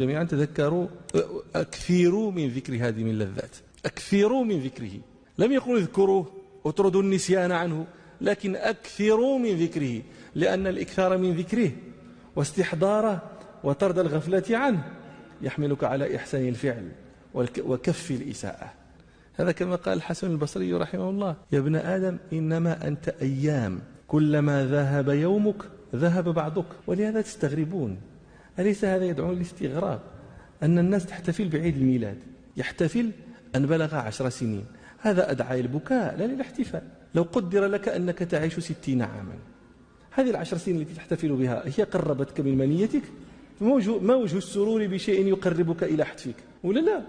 جميعا تذكروا، أكثروا من ذكر هذه من اللذات، أكثروا من ذكره. لم يقل اذكروه اطردوا النسيان عنه، لكن أكثروا من ذكره، لأن الإكثار من ذكره واستحضاره وطرد الغفلة عنه يحملك على إحسان الفعل وكف الإساءة. هذا كما قال الحسن البصري رحمه الله: يا ابن آدم إنما أنت أيام، كلما ذهب يومك ذهب بعضك. ولهذا تستغربون، أليس هذا يدعو للاستغراب أن الناس تحتفل بعيد الميلاد، يحتفل أن بلغ 10 سنين، هذا أدعى البكاء لا للاحتفال. لو قدر لك أنك تعيش 60 عاما، هذه 10 سنين التي تحتفل بها هي قربتك من منيتك؟ ما وجه السرور بشيء يقربك إلى حتفك؟ ولا لا؟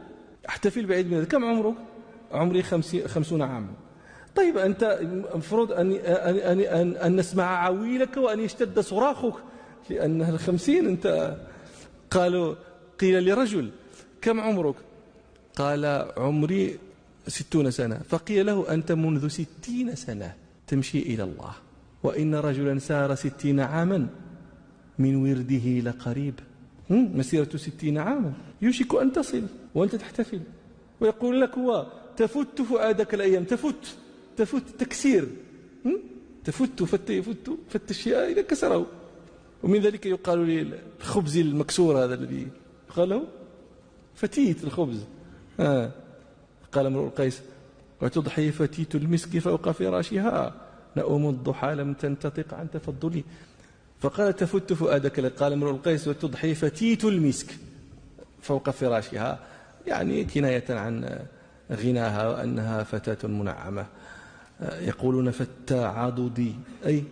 احتفل بعيد الميلاد. كم عمرك؟ عمري 50 عاما. طيب أنت المفروض أن نسمع عويلك وأن يشتد صراخك، لأن 50 أنت. قيل لرجل: كم عمرك؟ قال: عمري 60 سنة. فقيل له: أنت منذ 60 سنة تمشي إلى الله، وإن رجلا سار 60 عاما من ورده لقريب. مسيرة 60 عاما يوشك أن تصل وأنت تحتفل. ويقول لك هو: تفت فؤادك الأيام، تفت تكسير، يفت الشيء إذا كسره. ومن ذلك يقال للخبز المكسور هذا الذي يقال له فتيت الخبز. قال امرؤ القيس: وتضحي فتيت المسك فوق فراشها، نؤم الضحى لم تنتطق عن تفضلي. فقال: تفت فؤادك. قال امرؤ القيس: وتضحي فتيت المسك فوق فراشها، يعني كناية عن غناها وأنها فتاة منعمة. يقولون: فتى عضدي، أي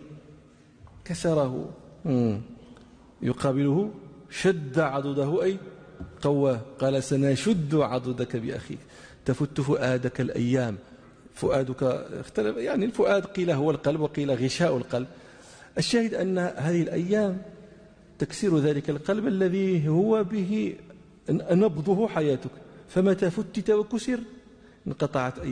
كسره. يقابله: شد عضده، أي قواه. قال: سنشد عضدك بأخيك. تفت فؤادك الأيام، فؤادك اختلف، يعني الفؤاد قيل هو القلب وقيل غشاء القلب. الشاهد أن هذه الأيام تكسر ذلك القلب الذي هو به نبضه حياتك، فمتى فتت وكسر انقطعت أيام.